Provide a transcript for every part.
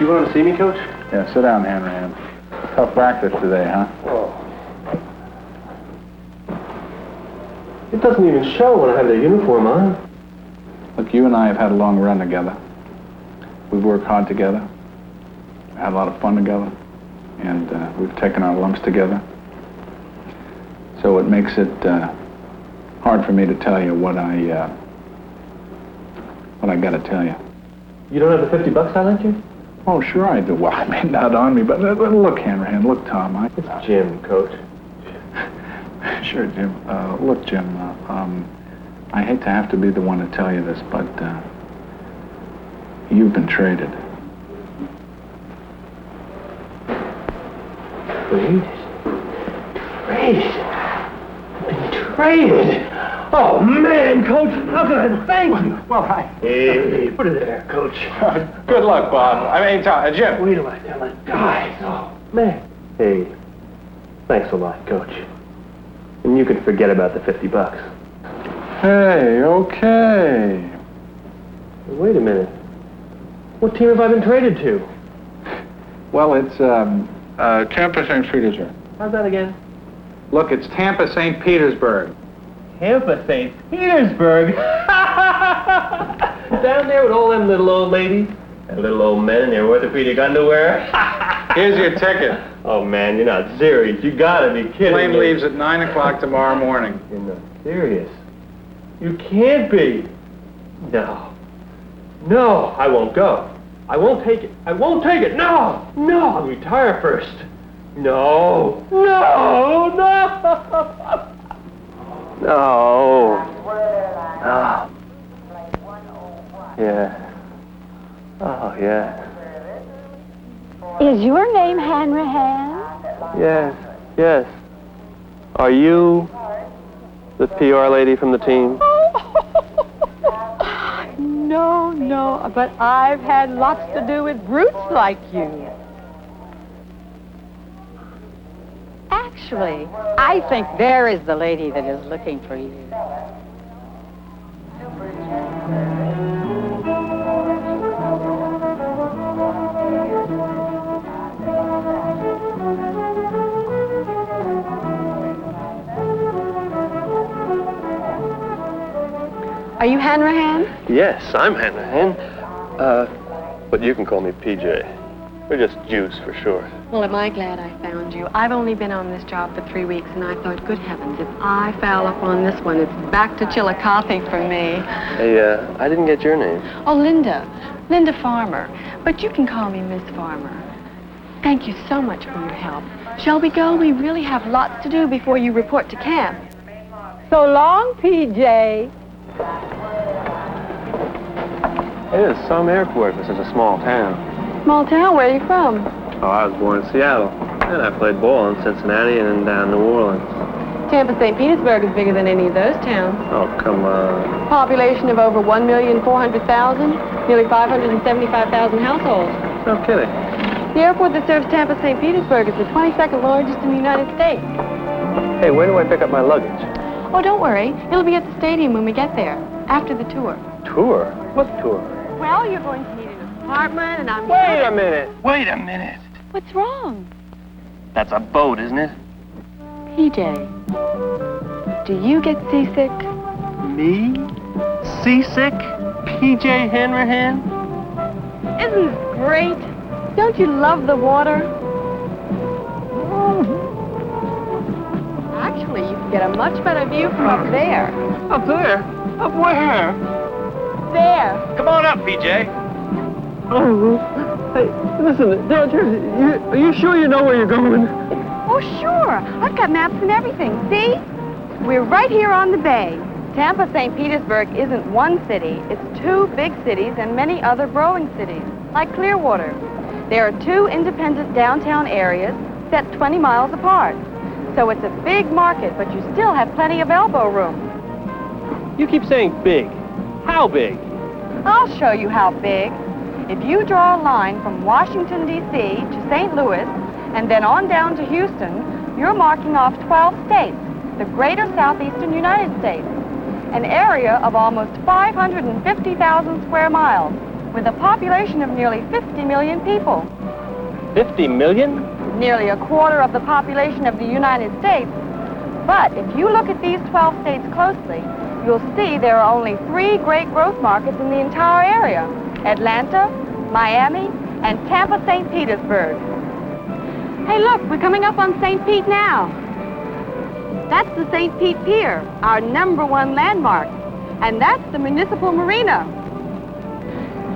You want to see me, Coach? Yeah, sit down, Hanrahan. Tough practice today, huh? Oh. It doesn't even show when I have the uniform on. Look, you and I have had a long run together. We've worked hard together, had a lot of fun together, and we've taken our lumps together. So it makes it hard for me to tell you what I got to tell you. You don't have the $50 I lent you? Oh, sure I do. Well, I mean, not on me, but look, Hanrahan, look, Tom. It's Jim, Coach. Sure, Jim. Look, Jim, I hate to have to be the one to tell you this, but you've been traded. Traded? Oh, man, Coach, how can I thank you? Well, Hey, put it there, Coach. Good luck, Bob. I mean, Jim. Wait till I tell the guys. Oh, man. Hey, thanks a lot, Coach. And you can forget about the $50. Hey, okay. Wait a minute. What team have I been traded to? Well, it's Tampa St. Petersburg. How's that again? Look, it's Tampa St. Petersburg. Tampa St. Petersburg? Down there with all them little old ladies and little old men in their orthopedic underwear. Here's your ticket. Oh, man, you're not serious. You gotta be kidding me. Plane leaves at 9 o'clock tomorrow morning. You're not serious. You can't be. No. No, I won't go. I won't take it. I won't take it. No. No, I'll retire first. No. No. No. No. No. Yeah. Oh, yeah. Is your name Hanrahan? Yes. Yes. Are you the PR lady from the team? No, but I've had lots to do with brutes like you. Actually, I think there is the lady that is looking for you. Are you Hanrahan? Yes, I'm Hanrahan. But you can call me PJ. We're just Juice for short. Well, am I glad I found you. I've only been on this job for 3 weeks, and I thought, good heavens, if I foul up on this one, it's back to Chillicothe for me. Hey, I didn't get your name. Oh, Linda. Linda Farmer. But you can call me Miss Farmer. Thank you so much for your help. Shall we go? We really have lots to do before you report to camp. So long, PJ. It is some airport for such a small town. Small town? Where are you from? Oh, I was born in Seattle. And I played ball in Cincinnati and then down New Orleans. Tampa St. Petersburg is bigger than any of those towns. Oh, come on. Population of over 1,400,000, nearly 575,000 households. No kidding. The airport that serves Tampa St. Petersburg is the 22nd largest in the United States. Hey, where do I pick up my luggage? Oh, don't worry. It'll be at the stadium when we get there, after the tour. Tour? What tour? Well, you're going to need an apartment, and I'm... Wait a minute. Wait a minute. What's wrong? That's a boat, isn't it? PJ, do you get seasick? Me? Seasick? PJ Hanrahan? Isn't this great? Don't you love the water? Actually, you can get a much better view from up there. Up there? Up where? There. Come on up, PJ. Oh, hey, listen, are you sure you know where you're going? Oh, sure. I've got maps and everything. See? We're right here on the bay. Tampa St. Petersburg isn't one city. It's 2 big cities and many other growing cities, like Clearwater. There are 2 independent downtown areas set 20 miles apart. So it's a big market, but you still have plenty of elbow room. You keep saying big. How big? I'll show you how big. If you draw a line from Washington, D.C. to St. Louis, and then on down to Houston, you're marking off 12 states, the greater southeastern United States, an area of almost 550,000 square miles, with a population of nearly 50 million people. 50 million? Nearly a quarter of the population of the United States. But if you look at these 12 states closely, you'll see there are only 3 great growth markets in the entire area: Atlanta, Miami, and Tampa, St. Petersburg. Hey, look, we're coming up on St. Pete now. That's the St. Pete Pier, our #1 landmark. And that's the municipal marina.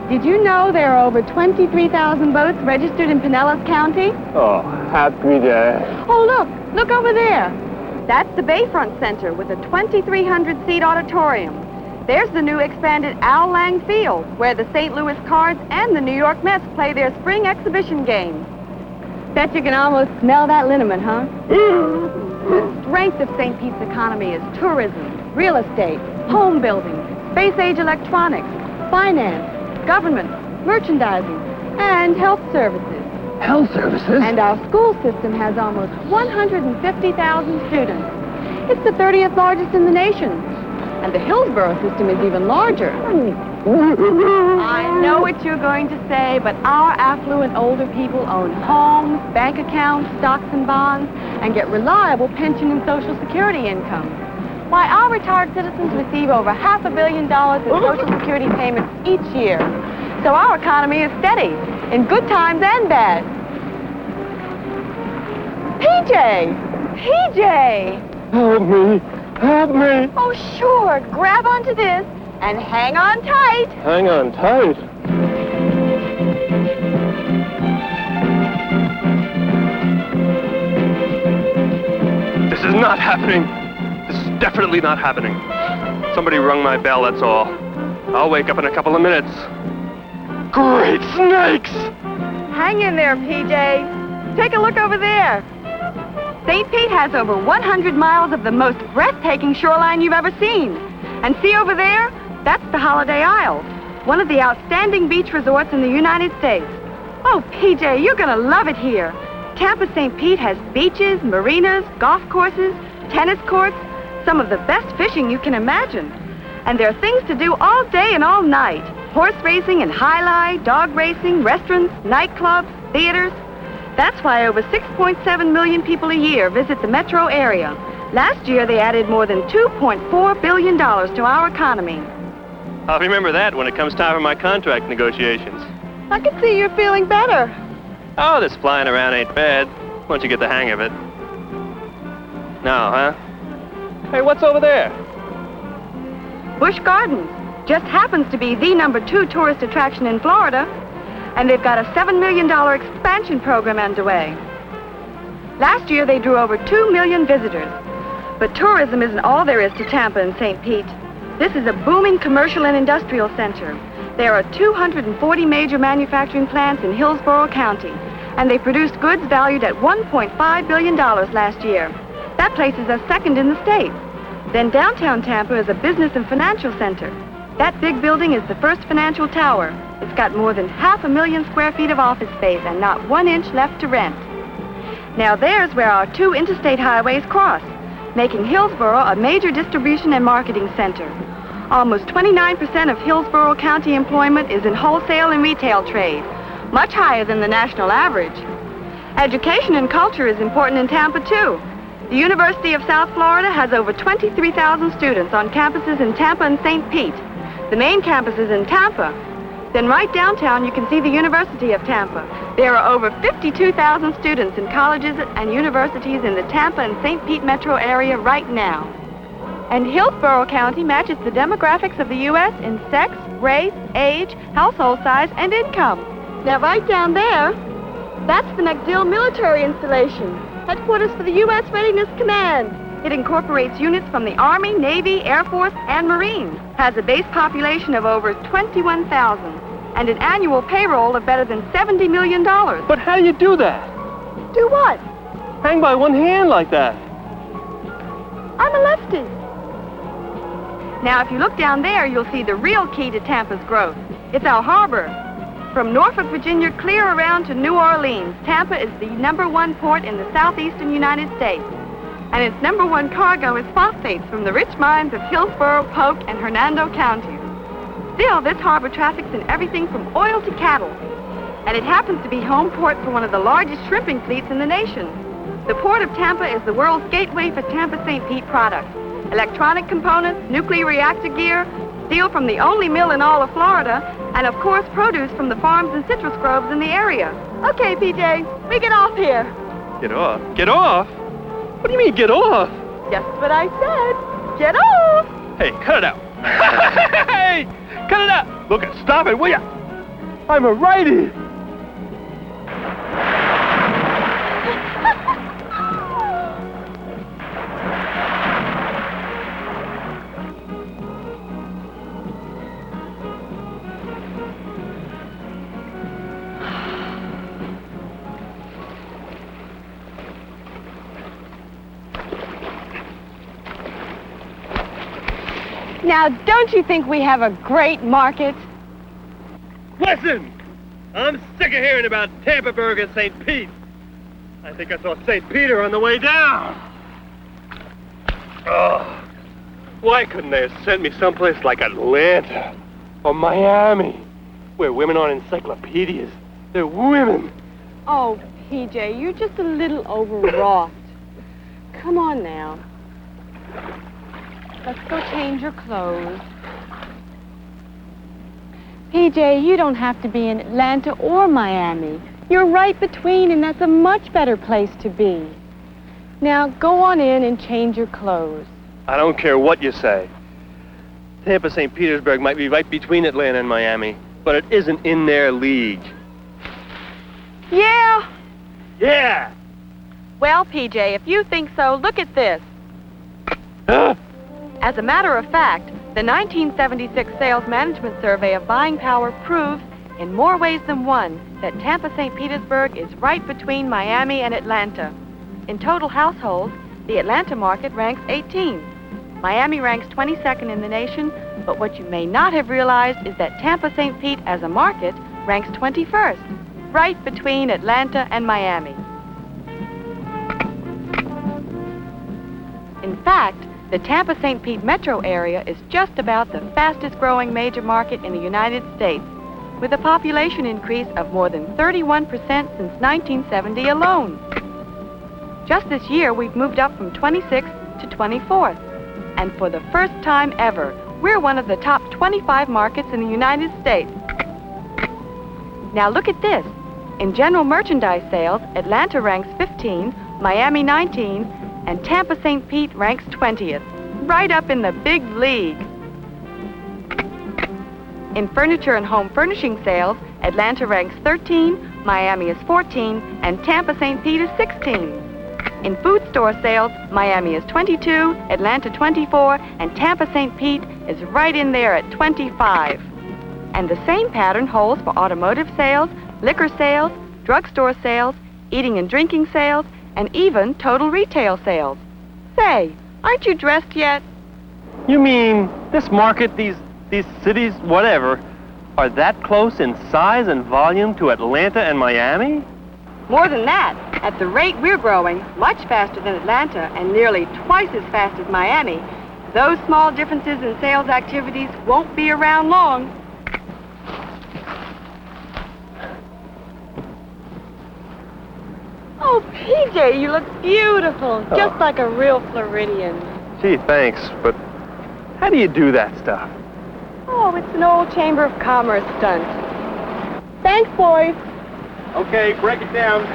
Did you know there are over 23,000 boats registered in Pinellas County? Oh, happy day. Oh, look over there. That's the Bayfront Center with a 2,300-seat auditorium. There's the new expanded Al Lang Field, where the St. Louis Cards and the New York Mets play their spring exhibition games. Bet you can almost smell that liniment, huh? The strength of St. Pete's economy is tourism, real estate, home building, space-age electronics, finance, government, merchandising, and health services. Health services? And our school system has almost 150,000 students. It's the 30th largest in the nation. And the Hillsborough system is even larger. I know what you're going to say, but our affluent older people own homes, bank accounts, stocks and bonds, and get reliable pension and Social Security income. Why, our retired citizens receive over $500 million in Social Security payments each year. So our economy is steady, in good times and bad. PJ! Help me! Help me! Oh, sure. Grab onto this and hang on tight. Hang on tight. This is not happening. This is definitely not happening. Somebody rung my bell, that's all. I'll wake up in a couple of minutes. Great snakes! Hang in there, PJ. Take a look over there. St. Pete has over 100 miles of the most breathtaking shoreline you've ever seen. And see over there? That's the Holiday Isle, one of the outstanding beach resorts in the United States. Oh, PJ, you're gonna love it here. Tampa St. Pete has beaches, marinas, golf courses, tennis courts, some of the best fishing you can imagine. And there are things to do all day and all night. Horse racing and highlight, dog racing, restaurants, nightclubs, theaters. That's why over 6.7 million people a year visit the metro area. Last year, they added more than $2.4 billion to our economy. I'll remember that when it comes time for my contract negotiations. I can see you're feeling better. Oh, this flying around ain't bad, once you get the hang of it. No, huh? Hey, what's over there? Busch Gardens just happens to be the #2 tourist attraction in Florida, and they've got a $7 million expansion program underway. Last year, they drew over 2 million visitors. But tourism isn't all there is to Tampa and St. Pete. This is a booming commercial and industrial center. There are 240 major manufacturing plants in Hillsborough County, and they produced goods valued at $1.5 billion last year. That places us second in the state. Then downtown Tampa is a business and financial center. That big building is the First Financial Tower. It's got more than 500,000 square feet of office space and not 1 inch left to rent. Now there's where our 2 interstate highways cross, making Hillsborough a major distribution and marketing center. Almost 29% of Hillsborough County employment is in wholesale and retail trade, much higher than the national average. Education and culture is important in Tampa, too. The University of South Florida has over 23,000 students on campuses in Tampa and St. Pete. The main campus is in Tampa. Then right downtown, you can see the University of Tampa. There are over 52,000 students in colleges and universities in the Tampa and St. Pete metro area right now. And Hillsborough County matches the demographics of the U.S. in sex, race, age, household size, and income. Now, right down there, that's the MacDill military installation, headquarters for the U.S. Readiness Command. It incorporates units from the Army, Navy, Air Force, and Marines, has a base population of over 21,000, and an annual payroll of better than $70 million. But how do you do that? Do what? Hang by one hand like that. I'm a lefty. Now, if you look down there, you'll see the real key to Tampa's growth. It's our harbor. From Norfolk, Virginia, clear around to New Orleans, Tampa is the #1 port in the southeastern United States. And its #1 cargo is phosphates from the rich mines of Hillsborough, Polk, and Hernando counties. Still, this harbor traffics in everything from oil to cattle. And it happens to be home port for one of the largest shrimping fleets in the nation. The Port of Tampa is the world's gateway for Tampa St. Pete products. Electronic components, nuclear reactor gear, steel from the only mill in all of Florida, and of course produce from the farms and citrus groves in the area. Okay, PJ, we get off here. Get off? Get off? What do you mean, get off? Just what I said. Get off! Hey, cut it out. Hey, cut it out. Look, stop it, will ya? I'm a righty. Now, don't you think we have a great market? Listen, I'm sick of hearing about Tampaburg and St. Pete. I think I saw St. Peter on the way down. Oh, why couldn't they have sent me someplace like Atlanta or Miami, where women aren't encyclopedias? They're women. Oh, PJ, you're just a little overwrought. Come on now. Let's go change your clothes. PJ, you don't have to be in Atlanta or Miami. You're right between, and that's a much better place to be. Now, go on in and change your clothes. I don't care what you say. Tampa St. Petersburg might be right between Atlanta and Miami, but it isn't in their league. Yeah? Yeah! Well, PJ, if you think so, look at this. Huh? As a matter of fact, the 1976 Sales Management Survey of Buying Power proves, in more ways than one, that Tampa St. Petersburg is right between Miami and Atlanta. In total households, the Atlanta market ranks 18. Miami ranks 22nd in the nation, but what you may not have realized is that Tampa St. Pete as a market ranks 21st, right between Atlanta and Miami. In fact, the Tampa St. Pete metro area is just about the fastest growing major market in the United States, with a population increase of more than 31% since 1970 alone. Just this year, we've moved up from 26th to 24th. And for the first time ever, we're one of the top 25 markets in the United States. Now look at this. In general merchandise sales, Atlanta ranks 15, Miami 19, and Tampa St. Pete ranks 20th, right up in the big league. In furniture and home furnishing sales, Atlanta ranks 13, Miami is 14, and Tampa St. Pete is 16. In food store sales, Miami is 22, Atlanta 24, and Tampa St. Pete is right in there at 25. And the same pattern holds for automotive sales, liquor sales, drugstore sales, eating and drinking sales, and even total retail sales. Say, aren't you dressed yet? You mean this market, these cities, whatever, are that close in size and volume to Atlanta and Miami? More than that, at the rate we're growing, much faster than Atlanta and nearly twice as fast as Miami, those small differences in sales activities won't be around long. Oh, PJ, you look beautiful, just like a real Floridian. Gee, thanks, but how do you do that stuff? Oh, it's an old Chamber of Commerce stunt. Thanks, boys. Okay, break it down.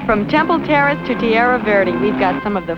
From Temple Terrace to Tierra Verde, we've got some of the